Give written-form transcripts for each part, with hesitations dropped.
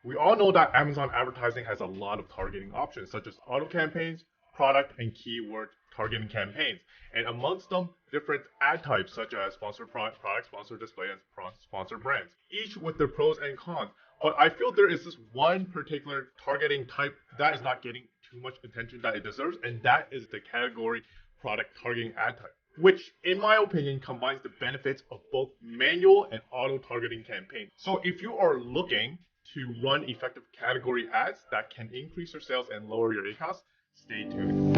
We all know that Amazon advertising has a lot of targeting options, such as auto campaigns, product, and keyword targeting campaigns. And amongst them, different ad types, such as sponsored product, sponsored display, and sponsored brands, each with their pros and cons. But I feel there is this one particular targeting type that is not getting too much attention that it deserves, and that is the category product targeting ad type, which in my opinion combines the benefits of both manual and auto targeting campaigns. So if you are looking to run effective category ads that can increase your sales and lower your ACOS, stay tuned.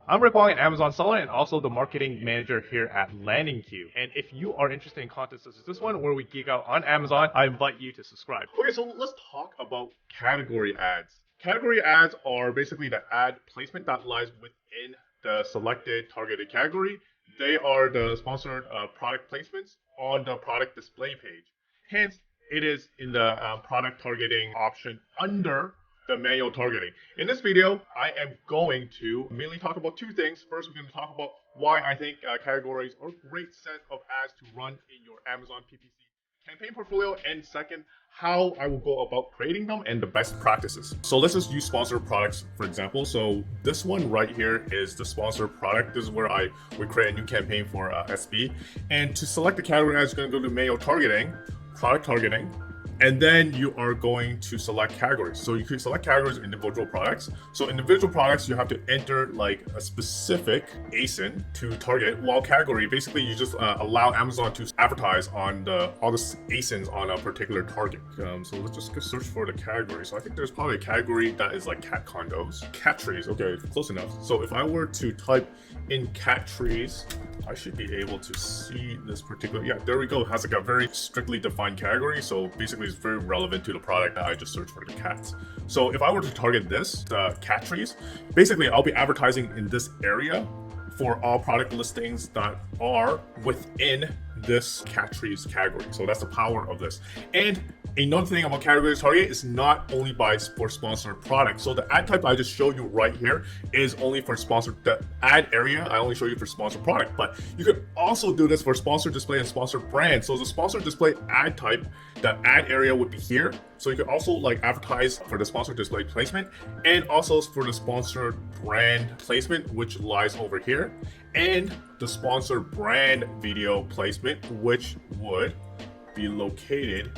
I'm Rick Wong, an Amazon seller and also the marketing manager here at LandingCube. And if you are interested in content such as this one, where we geek out on Amazon, I invite you to subscribe. Okay, so let's talk about category ads. Category ads are basically the ad placement that lies within the selected targeted category. They are the sponsored product placements on the product display page. Hence, it is in the product targeting option under the manual targeting. In this video, I am going to mainly talk about two things. First, we're going to talk about why I think categories are a great set of ads to run in your Amazon PPC campaign portfolio, and second, how I will go about creating them and the best practices. So let's just use sponsored products for example. So this one right here is the sponsored product. This is where we create a new campaign for SB. And to select the category ads, you're going to go to manual targeting, product targeting, and then you are going to select categories. So you can select categories, individual products. So individual products, you have to enter like a specific ASIN to target, while category, basically you just allow Amazon to advertise on all the ASINs on a particular target. So let's just go search for the category. So I think there's probably a category that is like cat condos, cat trees. Okay, close enough. So if I were to type in cat trees, I should be able to see this particular, yeah, there we go. It has like a very strictly defined category. So basically it's very relevant to the product that I just searched for, the cats. So if I were to target this, the cat trees, basically I'll be advertising in this area for all product listings that are within this cat trees category. So that's the power of this. And another thing about categories target is not only for sponsored products. So the ad type I just showed you right here is only for sponsored. The ad area I only show you for sponsored product, but you could also do this for sponsored display and sponsored brand. So the sponsored display ad type, the ad area would be here. So you could also like advertise for the sponsored display placement and also for the sponsored brand placement, which lies over here, and the sponsored brand video placement, which would be located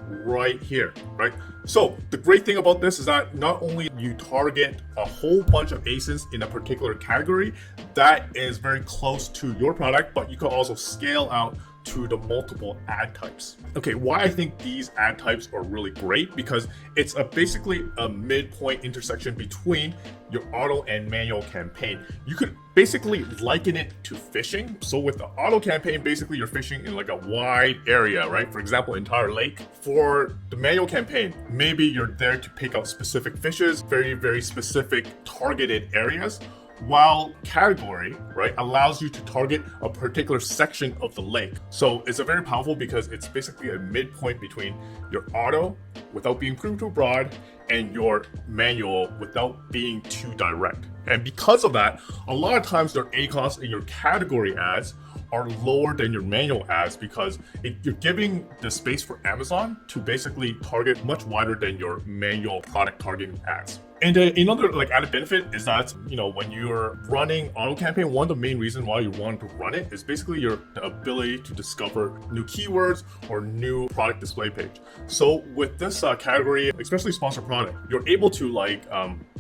right here, right? So the great thing about this is that not only you target a whole bunch of ASINs in a particular category that is very close to your product, but you can also scale out to the multiple ad types. Okay, why I think these ad types are really great, because it's basically a midpoint intersection between your auto and manual campaign. You could basically liken it to fishing. So with the auto campaign, basically you're fishing in like a wide area, right? For example, entire lake. For the manual campaign, maybe you're there to pick out specific fishes, very, very specific targeted areas. While category, right, allows you to target a particular section of the lake. So it's a very powerful because it's basically a midpoint between your auto without being too broad and your manual without being too direct. And because of that, a lot of times their ACOS in your category ads are lower than your manual ads, because you're giving the space for Amazon to basically target much wider than your manual product targeting ads. And another like added benefit is that, you know, when you're running auto campaign, one of the main reasons why you want to run it is basically the ability to discover new keywords or new product display page. So with this category, especially sponsored product, you're able to like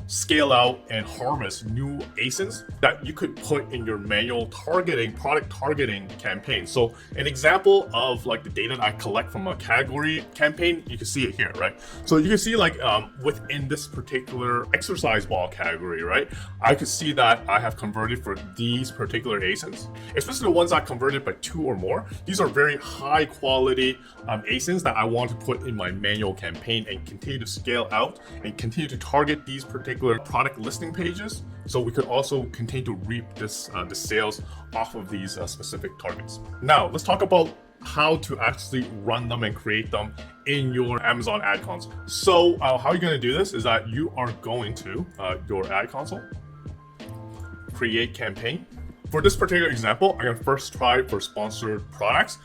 scale out and harvest new ASINs that you could put in your manual targeting, product targeting campaign. So an example of like the data that I collect from a category campaign, you can see it here, right? So you can see like within this particular exercise ball category, right? I could see that I have converted for these particular ASINs, especially the ones I converted by 2 or more. These are very high quality ASINs that I want to put in my manual campaign and continue to scale out and continue to target these particular product listing pages. So we could also continue to reap the sales off of these specific targets. Now let's talk about how to actually run them and create them in your Amazon ad console. So how you're going to do this is that you are going to your ad console, create campaign, For this particular example, I'm gonna first try for sponsored products.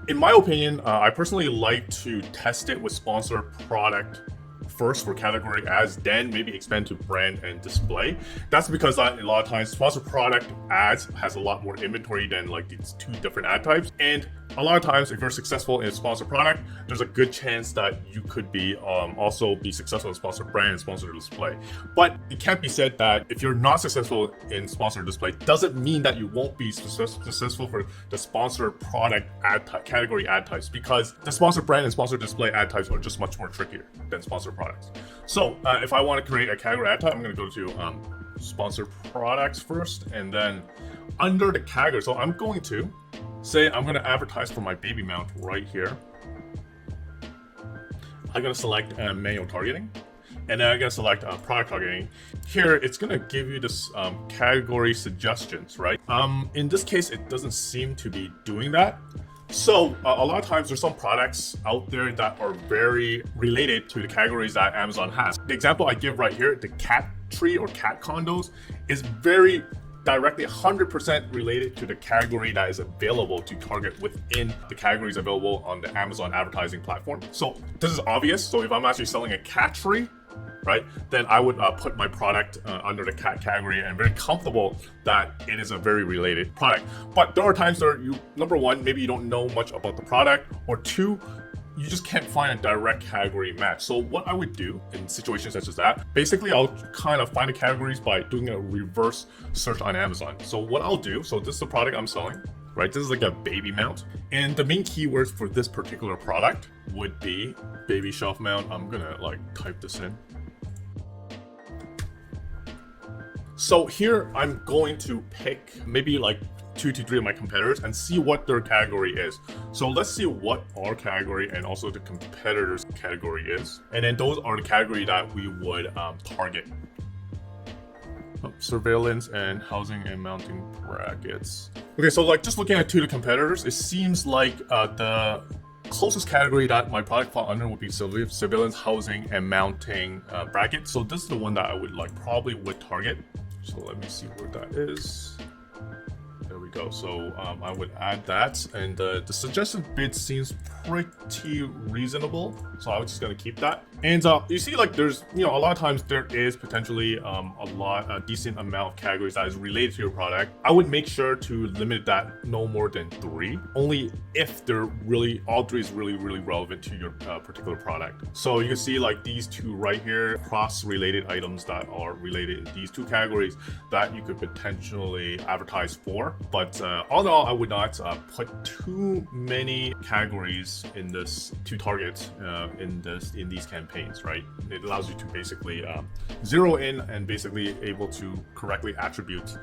In my opinion, I personally like to test it with sponsored product first for category ads, then maybe expand to brand and display. That's because a lot of times sponsored product ads has a lot more inventory than like these two different ad types. And a lot of times if you're successful in sponsored product, there's a good chance that you could be also be successful in sponsored brand and sponsored display. But it can't be said that if you're not successful in sponsored display, doesn't mean that you won't be successful for the sponsored product ad type, category ad types, because the sponsored brand and sponsored display ad types are just much more trickier than sponsored products. So if I want to create a category ad type, I'm going to go to sponsored products first, and then under the category, so I'm going to say I'm going to advertise for my baby mount right here. I'm going to select manual targeting, and then I'm going to select product targeting. Here, it's going to give you this category suggestions, right? In this case, it doesn't seem to be doing that. So a lot of times there's some products out there that are very related to the categories that Amazon has. The example I give right here, the cat tree or cat condos, is very directly 100% related to the category that is available to target within the categories available on the Amazon advertising platform. So this is obvious. So if I'm actually selling a cat tree, right, then I would put my product under the cat category, and very comfortable that it is a very related product. But there are times where you, number one, maybe you don't know much about the product, or two, you just can't find a direct category match. So what I would do in situations such as that, basically I'll kind of find the categories by doing a reverse search on Amazon. So what I'll do, so this is the product I'm selling, right? This is like a baby mount. And the main keywords for this particular product would be baby shelf mount. I'm gonna like type this in. So here I'm going to pick maybe like 2 to 3 of my competitors and see what their category is. So let's see what our category and also the competitors' category is. And then those are the category that we would target. Surveillance and housing and mounting brackets. Okay, so like just looking at 2 of the competitors, it seems like the closest category that my product fall under would be surveillance, housing, and mounting brackets. So this is the one that I would like probably would target. So let me see where that is. There we go. So I would add that, and the suggested bid seems pretty reasonable. So I was just gonna keep that. And you see, like there's, a lot of times there is potentially a decent amount of categories that is related to your product. I would make sure to limit that no more than 3, only if they're really, all 3 is really relevant to your particular product. So you can see like these 2 right here, cross-related items that are related in these 2 categories that you could potentially advertise for. But all in all, I would not put too many categories in this to target in these campaigns, right? It allows you to basically zero in and basically able to correctly attribute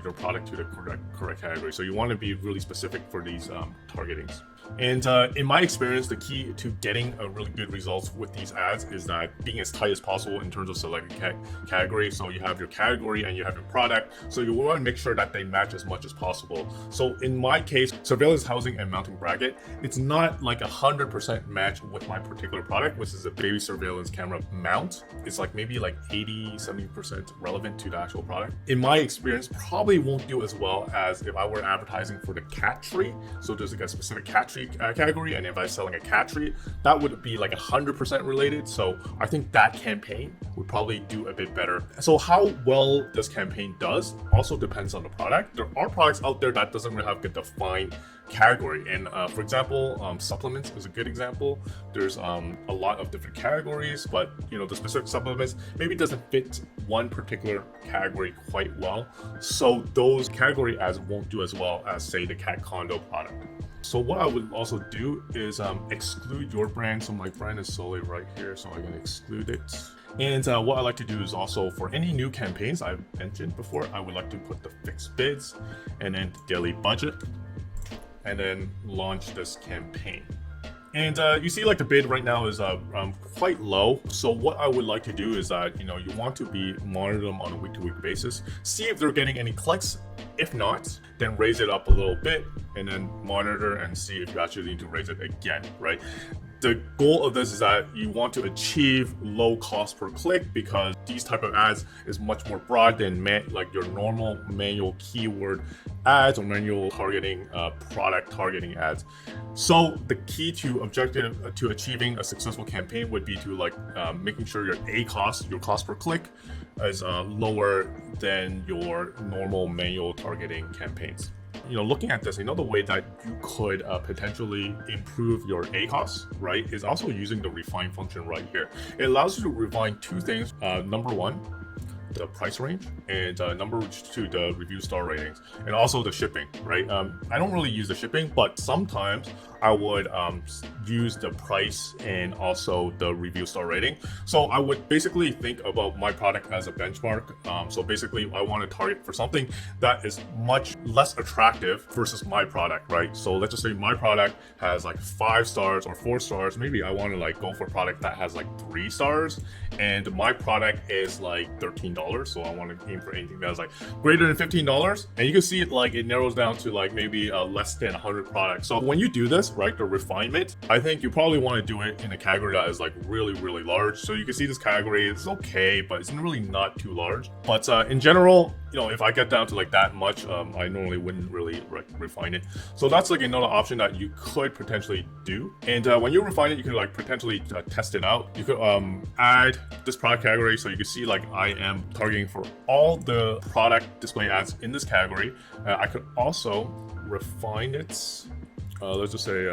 your product to the correct category. So you want to be really specific for these targetings. And in my experience, the key to getting a really good results with these ads is that being as tight as possible in terms of selecting category. So you have your category and you have your product. So you want to make sure that they match as much as possible. So in my case, surveillance, housing, and mounting bracket, it's not like 100% match with my particular product, which is a baby surveillance camera mount. It's like maybe like 80-70% relevant to the actual product. In my experience, probably won't do as well as if I were advertising for the cat tree. So there's like a specific cat tree category, and if I'm selling a cat tree, that would be like 100% related. So I think that campaign would probably do a bit better. So how well this campaign does also depends on the product. There are products out there that doesn't really have a defined category, and for example, supplements is a good example. There's a lot of different categories, but the specific supplements maybe doesn't fit one particular category quite well. So those category ads won't do as well as say the cat condo product. So what I would also do is exclude your brand. So my brand is solely right here, so I can exclude it. And what I like to do is also for any new campaigns I've mentioned before, I would like to put the fixed bids and then the daily budget, and then launch this campaign. And you see like the bid right now is quite low. So what I would like to do is that, you want to be monitor them on a week-to-week basis, see if they're getting any clicks. If not, then raise it up a little bit and then monitor and see if you actually need to raise it again, right? The goal of this is that you want to achieve low cost per click, because these type of ads is much more broad than like your normal manual keyword ads or manual targeting, product targeting ads. So the key to objective to achieving a successful campaign would be to like making sure your ACOS, your cost per click, is lower than your normal manual targeting campaigns. Looking at this, another way that you could potentially improve your ACOS, right, is also using the refine function right here. It allows you to refine two things. Number one, the price range, and number two, the review star ratings, and also the shipping, right? I don't really use the shipping, but sometimes I would use the price and also the review star rating. So I would basically think about my product as a benchmark. So basically I want to target for something that is much less attractive versus my product, right? So let's just say my product has like 5 stars or 4 stars. Maybe I want to like go for a product that has like 3 stars, and my product is like $13. So I want to aim for anything that's like greater than $15. And you can see it like it narrows down to like maybe less than 100 products. So when you do this, right, the refinement, I think you probably want to do it in a category that is like really, really large. So you can see this category is okay, but it's really not too large. But in general, if I get down to like that much, I normally wouldn't really refine it. So that's like another option that you could potentially do. And when you refine it, you could like potentially test it out. You could add this product category, so you can see like I am targeting for all the product display ads in this category. I could also refine it. Let's just say,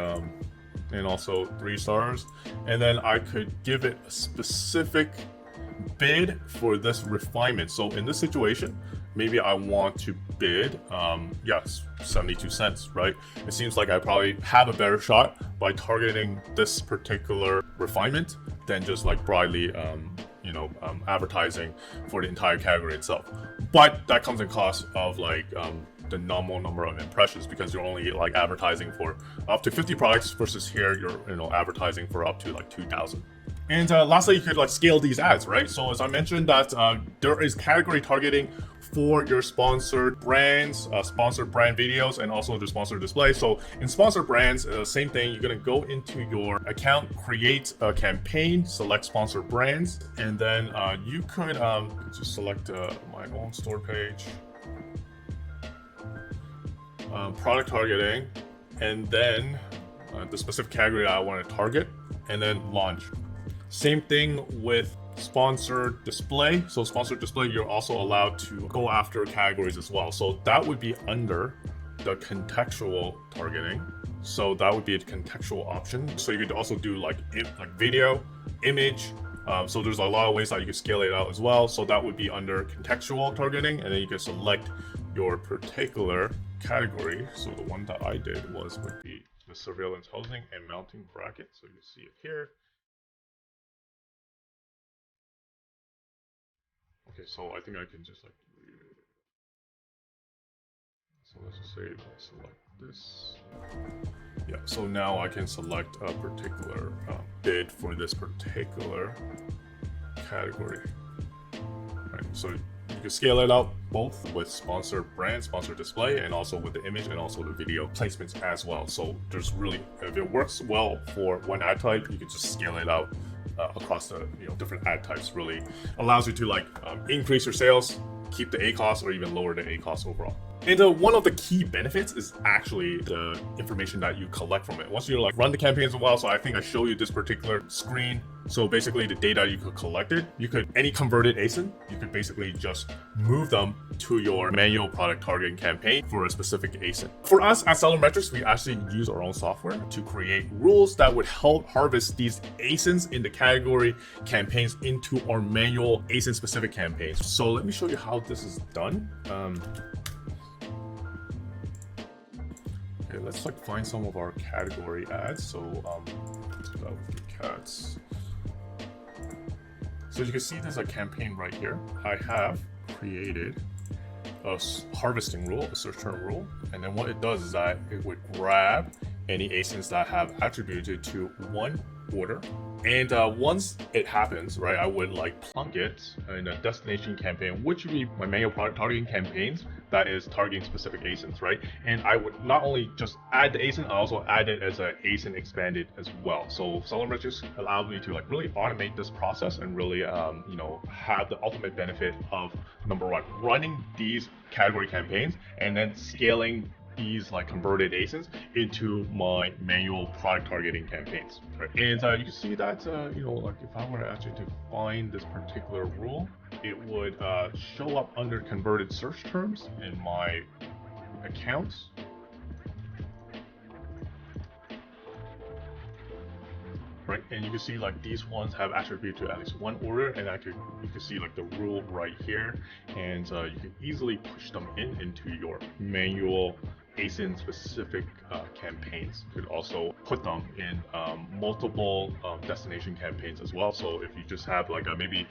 and also 3 stars. And then I could give it a specific bid for this refinement. So in this situation, maybe I want to bid, yes, 72 cents, right? It seems like I probably have a better shot by targeting this particular refinement than just like broadly, advertising for the entire category itself. But that comes in cost of like, the normal number of impressions, because you're only like advertising for up to 50 products versus here you're advertising for up to like 2,000. And lastly, you could like scale these ads, right? So as I mentioned that there is category targeting for your sponsored brands, sponsored brand videos, and also the sponsored display. So in sponsored brands, same thing. You're gonna go into your account, create a campaign, select sponsored brands, and then you could just select my own store page, product targeting, and then the specific category that I want to target, and then launch. Same thing with sponsored display. So sponsored display, you're also allowed to go after categories as well. So that would be under the contextual targeting. So that would be a contextual option. So you could also do like video, image. So there's a lot of ways that you can scale it out as well. So that would be under contextual targeting, and then you can select your particular category. So the one that I did would be the surveillance housing and mounting bracket. So you see it here. Okay, so I think I can just like, so let's just say I select this. Yeah, so now I can select a particular bid for this particular category. Right, so you can scale it out both with sponsored brand, sponsored display, and also with the image and also the video placements as well. So there's really, if it works well for one ad type, you can just scale it out across the different ad types. Really allows you to like increase your sales, keep the ACOS, or even lower the ACOS overall. And one of the key benefits is actually the information that you collect from it. Once you like run the campaigns a while, so I think I show you this particular screen. So basically the data you could collect it, any converted ASIN, you could basically just move them to your manual product targeting campaign for a specific ASIN. For us at Seller Metrics, we actually use our own software to create rules that would help harvest these ASINs in the category campaigns into our manual ASIN specific campaigns. So let me show you how this is done. Okay, let's like find some of our category ads. So that would be cats. So you can see there's a campaign right here. I have created a harvesting rule, a search term rule, and then what it does is that it would grab any ASINs that have attributed to one order, And once it happens, right, I would like plunk it in a destination campaign, which would be my manual product targeting campaigns that is targeting specific ASINs, right? And I would not only just add the ASIN, I also add it as an ASIN expanded as well. So Seller Metrics allows me to like really automate this process and really, you know, have the ultimate benefit of number one, running these category campaigns and then scaling these like converted ASINs into my manual product targeting campaigns. Right? And you can see that, you know, like if I were actually to find this particular rule, it would show up under converted search terms in my accounts. Right, and you can see like these ones have attributed to at least one order, and you can see like the rule right here, and you can easily push them into your manual ASIN specific campaigns. You could also put them in multiple destination campaigns as well. So if you just have like maybe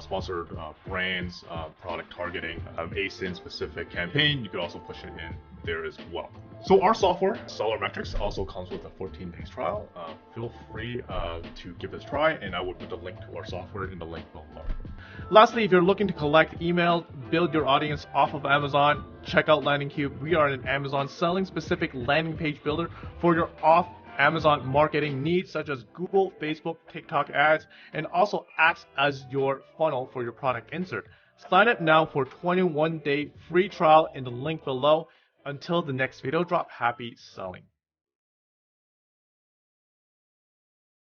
sponsored brands, product targeting, ASIN specific campaign, you could also push it in there as well. So our software, Seller Metrics, also comes with a 14-day trial. Feel free to give this a try, and I will put the link to our software in the link below. Lastly, if you're looking to collect emails, build your audience off of Amazon, check out LandingCube. We are an Amazon selling specific landing page builder for your off Amazon marketing needs such as Google, Facebook, TikTok ads, and also acts as your funnel for your product insert. Sign up now for 21-day free trial in the link below. Until the next video drop, happy selling.